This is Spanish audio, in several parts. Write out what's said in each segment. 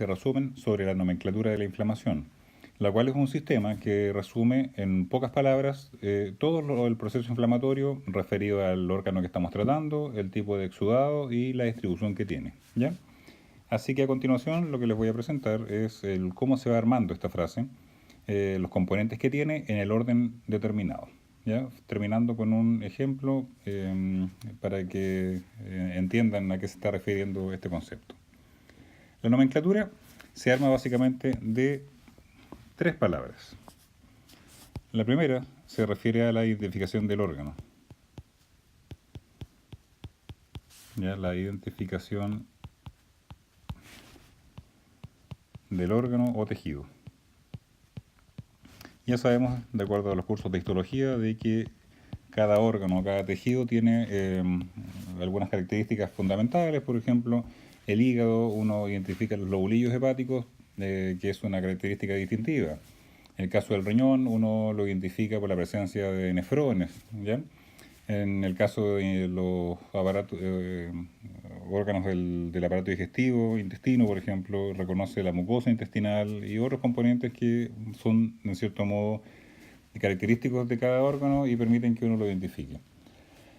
resumen sobre la nomenclatura de la inflamación, la cual es un sistema que resume en pocas palabras todo el proceso inflamatorio referido al órgano que estamos tratando, el tipo de exudado y la distribución que tiene, ¿ya? Así que a continuación lo que les voy a presentar es el cómo se va armando esta frase, los componentes que tiene en el orden determinado, ¿ya? Terminando con un ejemplo para que entiendan a qué se está refiriendo este concepto. La nomenclatura se arma básicamente de tres palabras. La primera se refiere a la identificación del órgano. ¿Ya? La identificación del órgano o tejido. Ya sabemos, de acuerdo a los cursos de histología, de que cada órgano, cada tejido tiene algunas características fundamentales. Por ejemplo, el hígado, uno identifica los lobulillos hepáticos, que es una característica distintiva. En el caso del riñón, uno lo identifica por la presencia de nefrones, ¿ya? En el caso de los órganos del aparato digestivo, intestino, por ejemplo, reconoce la mucosa intestinal y otros componentes que son, en cierto modo, característicos de cada órgano y permiten que uno lo identifique.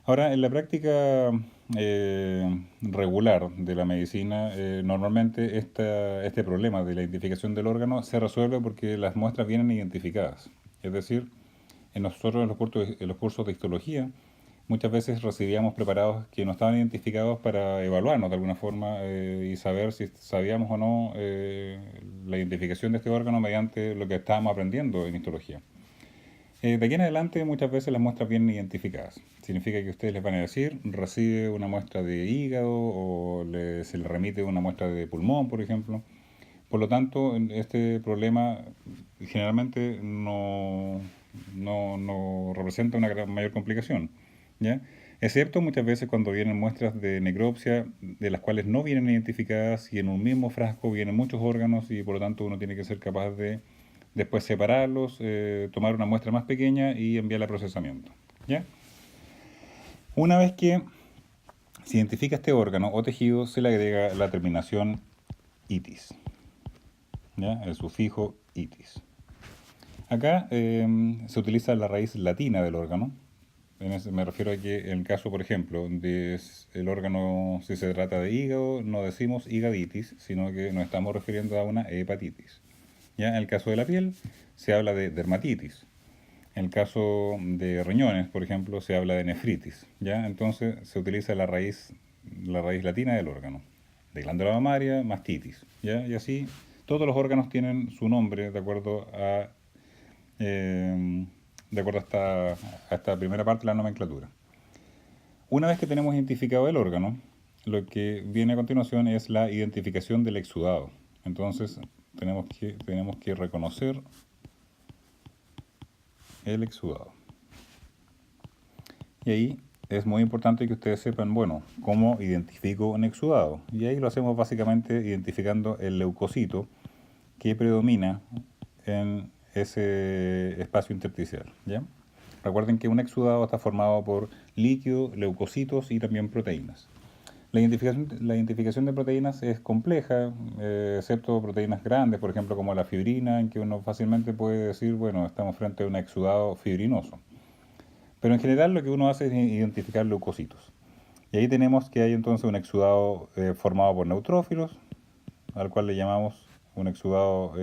Ahora, en la práctica regular de la medicina, normalmente este problema de la identificación del órgano se resuelve porque las muestras vienen identificadas. Es decir, nosotros en los cursos de histología muchas veces recibíamos preparados que no estaban identificados para evaluarnos de alguna forma y saber si sabíamos o no la identificación de este órgano mediante lo que estábamos aprendiendo en histología. De aquí en adelante muchas veces las muestras vienen identificadas. Significa que ustedes les van a decir, recibe una muestra de hígado o se le remite una muestra de pulmón, por ejemplo. Por lo tanto, este problema generalmente no representa una mayor complicación, ¿ya? Excepto muchas veces cuando vienen muestras de necropsia de las cuales no vienen identificadas y en un mismo frasco vienen muchos órganos y por lo tanto uno tiene que ser capaz de después separarlos, tomar una muestra más pequeña y enviarla a procesamiento, ¿ya? Una vez que se identifica este órgano o tejido, se le agrega la terminación itis, ¿ya? El sufijo itis. Acá se utiliza la raíz latina del órgano. Me refiero a que en el caso, por ejemplo, del órgano, si se trata de hígado, no decimos higaditis, sino que nos estamos refiriendo a una hepatitis. ¿Ya? En el caso de la piel, se habla de dermatitis. En el caso de riñones, por ejemplo, se habla de nefritis. ¿Ya? Entonces se utiliza la raíz latina del órgano. De glándula mamaria, mastitis. ¿Ya? Y así todos los órganos tienen su nombre de acuerdo a esta primera parte de la nomenclatura. Una vez que tenemos identificado el órgano, lo que viene a continuación es la identificación del exudado. Entonces tenemos que reconocer el exudado. Y ahí es muy importante que ustedes sepan, bueno, cómo identifico un exudado. Y ahí lo hacemos básicamente identificando el leucocito que predomina en ese espacio intersticial, ¿ya? Recuerden que un exudado está formado por líquido, leucocitos y también proteínas. La identificación de proteínas es compleja, excepto proteínas grandes, por ejemplo como la fibrina, en que uno fácilmente puede decir, bueno, estamos frente a un exudado fibrinoso. Pero en general lo que uno hace es identificar leucocitos. Y ahí tenemos que hay entonces un exudado formado por neutrófilos, al cual le llamamos un exudado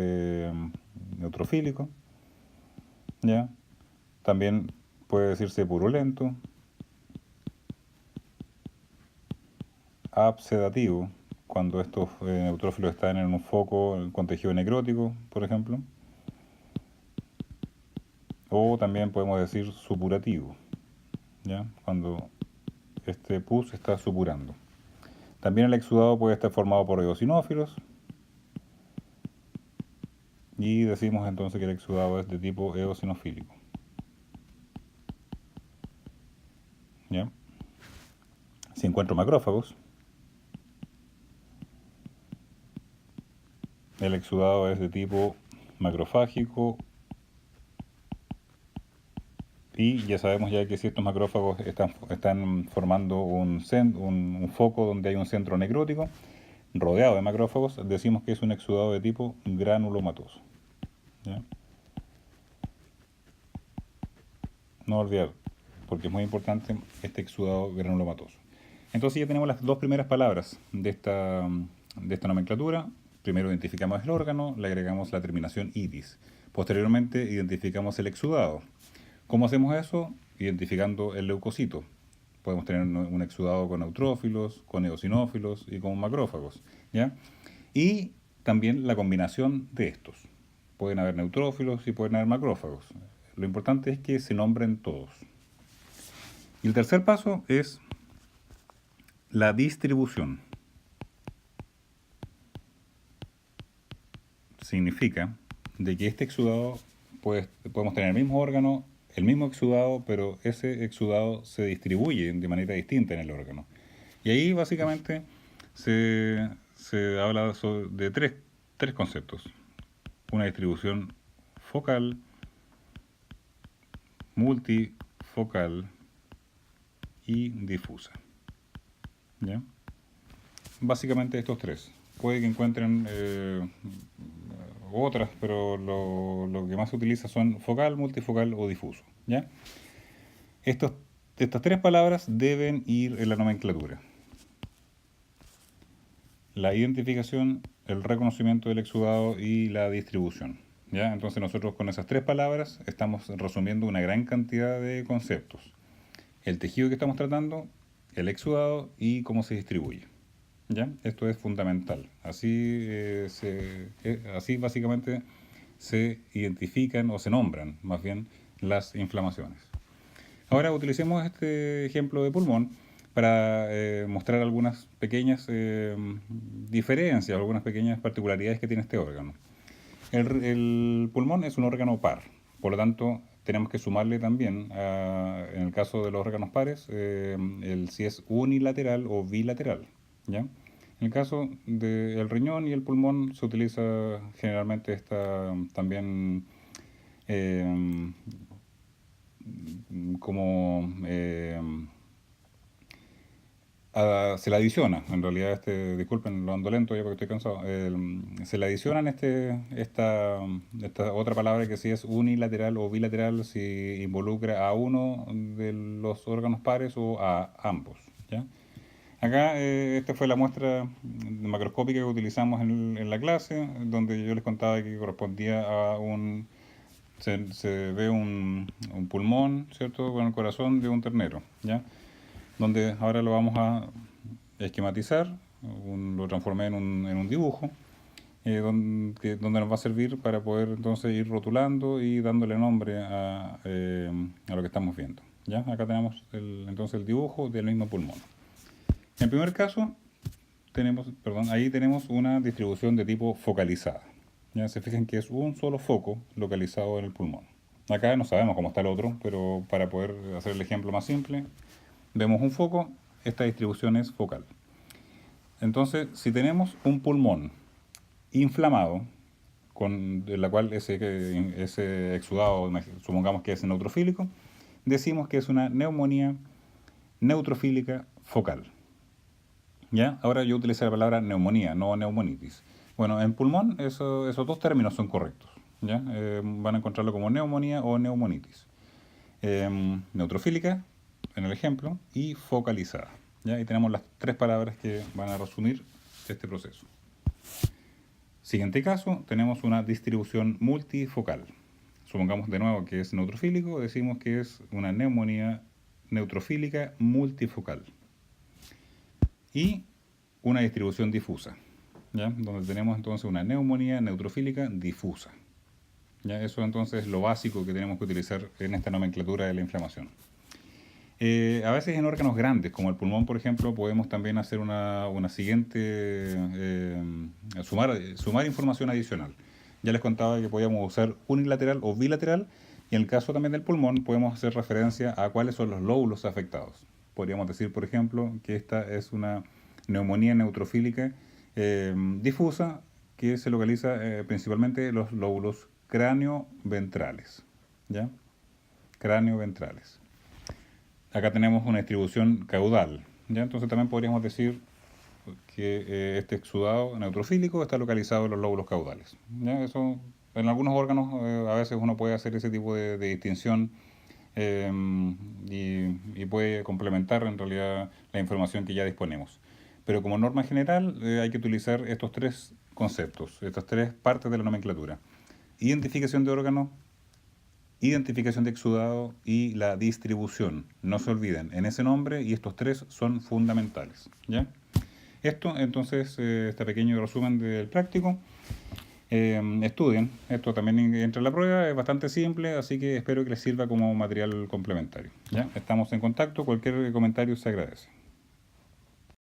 neutrofílico, ¿ya? También puede decirse purulento, absedativo, cuando estos neutrófilos están en un foco con tejido necrótico, por ejemplo. O también podemos decir supurativo, ¿ya? Cuando este pus está supurando. También el exudado puede estar formado por eosinófilos. Y decimos entonces que el exudado es de tipo eosinofílico, ¿ya? Si encuentro macrófagos, el exudado es de tipo macrofágico y ya sabemos ya que si estos macrófagos están formando un foco donde hay un centro necrótico, rodeado de macrófagos, decimos que es un exudado de tipo granulomatoso. ¿Ya? No olvidar, porque es muy importante este exudado granulomatoso. Entonces ya tenemos las dos primeras palabras de esta nomenclatura. Primero identificamos el órgano, le agregamos la terminación itis. Posteriormente identificamos el exudado. ¿Cómo hacemos eso? Identificando el leucocito. Podemos tener un exudado con neutrófilos, con eosinófilos y con macrófagos. ¿Ya? Y también la combinación de estos. Pueden haber neutrófilos y pueden haber macrófagos. Lo importante es que se nombren todos. Y el tercer paso es la distribución. Significa de que este exudado podemos tener el mismo órgano, el mismo exudado, pero ese exudado se distribuye de manera distinta en el órgano. Y ahí básicamente se habla de tres conceptos. Una distribución focal, multifocal y difusa. ¿Ya? Básicamente estos tres. Puede que encuentren otras, pero lo que más se utiliza son focal, multifocal o difuso. ¿Ya? Estas tres palabras deben ir en la nomenclatura. La identificación, el reconocimiento del exudado y la distribución. ¿Ya? Entonces nosotros con esas tres palabras estamos resumiendo una gran cantidad de conceptos. El tejido que estamos tratando, el exudado y cómo se distribuye. ¿Ya? Esto es fundamental. Así básicamente se identifican o se nombran más bien las inflamaciones. Ahora utilicemos este ejemplo de pulmón para mostrar algunas pequeñas diferencias, algunas pequeñas particularidades que tiene este órgano. El pulmón es un órgano par, por lo tanto tenemos que sumarle también, en el caso de los órganos pares, si es unilateral o bilateral. ¿Ya? En el caso del riñón y el pulmón se utiliza generalmente también eh, como se le adiciona, en realidad, disculpen lo ando lento ya porque estoy cansado, se le adicionan esta otra palabra que si es unilateral o bilateral, si involucra a uno de los órganos pares o a ambos. ¿Ya? Acá esta fue la muestra macroscópica que utilizamos en la clase, donde yo les contaba que correspondía a se ve un pulmón, ¿cierto?, con el corazón de un ternero, ¿ya? Donde ahora lo vamos a esquematizar, lo transformé en un dibujo, donde nos va a servir para poder entonces ir rotulando y dándole nombre a lo que estamos viendo. ¿Ya? Acá tenemos entonces el dibujo del mismo pulmón. En el primer caso, ahí tenemos una distribución de tipo focalizada. Ya se fijan que es un solo foco localizado en el pulmón. Acá no sabemos cómo está el otro, pero para poder hacer el ejemplo más simple, vemos un foco, esta distribución es focal. Entonces, si tenemos un pulmón inflamado, en la cual ese exudado, supongamos que es neutrofílico, decimos que es una neumonía neutrofílica focal. ¿Ya? Ahora yo utilicé la palabra neumonía, no neumonitis. Bueno, en pulmón esos dos términos son correctos. ¿Ya? Van a encontrarlo como neumonía o neumonitis. Neutrofílica, en el ejemplo, y focalizada. ¿Ya? Y tenemos las tres palabras que van a resumir este proceso. Siguiente caso, tenemos una distribución multifocal. Supongamos de nuevo que es neutrofílico, decimos que es una neumonía neutrofílica multifocal. Y una distribución difusa, ¿ya? Donde tenemos entonces una neumonía neutrofílica difusa. ¿Ya? Eso entonces es lo básico que tenemos que utilizar en esta nomenclatura de la inflamación. A veces en órganos grandes, como el pulmón, por ejemplo, podemos también hacer una siguiente, sumar información adicional. Ya les contaba que podíamos usar unilateral o bilateral, y en el caso también del pulmón podemos hacer referencia a cuáles son los lóbulos afectados. Podríamos decir, por ejemplo, que esta es una neumonía neutrofílica difusa que se localiza principalmente en los lóbulos cráneo-ventrales. ¿Ya? Cráneo-ventrales. Acá tenemos una distribución caudal, ¿ya? Entonces también podríamos decir que este exudado neutrofílico está localizado en los lóbulos caudales. ¿Ya? Eso, en algunos órganos a veces uno puede hacer ese tipo de distinción eh, y puede complementar en realidad la información que ya disponemos. Pero como norma general hay que utilizar estos tres conceptos, estas tres partes de la nomenclatura. Identificación de órganos, identificación de exudado y la distribución. No se olviden, en ese nombre y estos tres son fundamentales. ¿Ya? Esto, entonces, este pequeño resumen del práctico. Estudien, esto también entra en la prueba, es bastante simple, así que espero que les sirva como material complementario. ¿Ya? Estamos en contacto, cualquier comentario se agradece.